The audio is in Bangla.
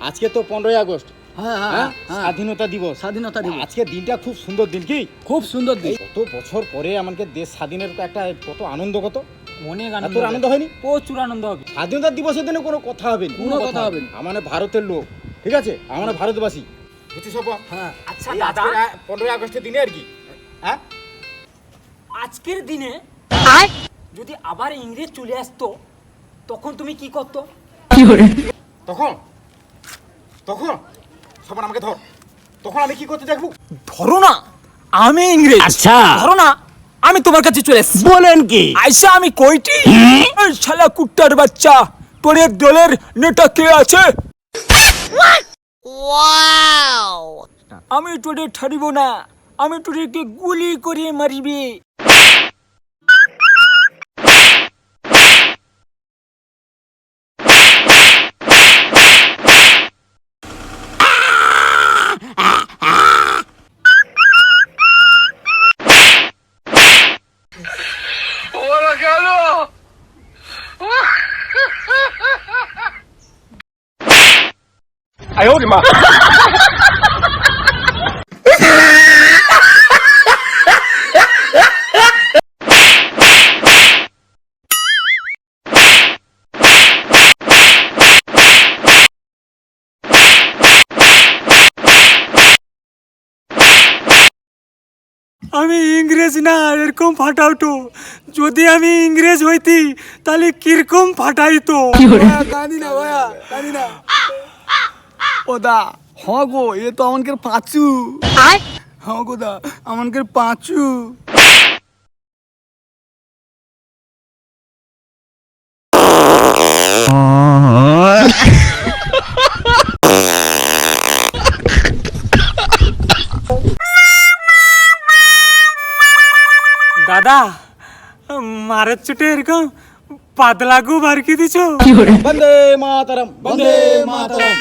আজকে তো 15ই আগস্ট। হ্যাঁ, স্বাধীনতা দিবস। আজকে দিনটা খুব সুন্দর দিন, কি খুব সুন্দর দিন। কত বছর পরে আমাদের দেশ স্বাধীনের একটা কত আনন্দ, কত অনেক এত আনন্দ হয়নি? প্রচুর আনন্দ হবে। স্বাধীনতা দিবসের দিনে কোনো কথা হবে না, কোনো কথা হবে না। আমার ভারতের লোক, ঠিক আছে, আমার ভারতবাসী, বুঝছিস সব? হ্যাঁ, আচ্ছা দাদা, 15ই আগস্টের দিনে আর কি, হ্যাঁ, আজকের দিনে যদি আবার ইংরেজ চলে আসতো তখন তুমি কি করতো? তখন তখন সবার আমাকে ধর, তখন আমি কি করতে দেখবো? ধরো না আমি ইংরেজ, আচ্ছা ধরো না আমি তোমার কাছে চলে এসেছি। বলেন কি? আইসা আমি কইটি, এই শালা কুত্তার বাচ্চা, তোর এই দলের নেতা কে আছে? আমি তোরে ছাড়িব না, আমি তোদেরকে গুলি করে মারিবি। আমি ইংরেজ না, এরকম ফাটাওতো। যদি আমি ইংরেজ হইতি তাহলে কিরকম ফাটাইতো। কাঁদি না ভাইয়া, কাঁদি না। ও দা, হ্যাঁ গো, এ তো আমাদের পাঁচু। হ্যাঁ গো দা, আমাদের পাঁচু। দাদা, মারের চুটে এরকম পাতলাগু বার কি দিছো? বন্দে মাতরম, বন্দে মাতরম।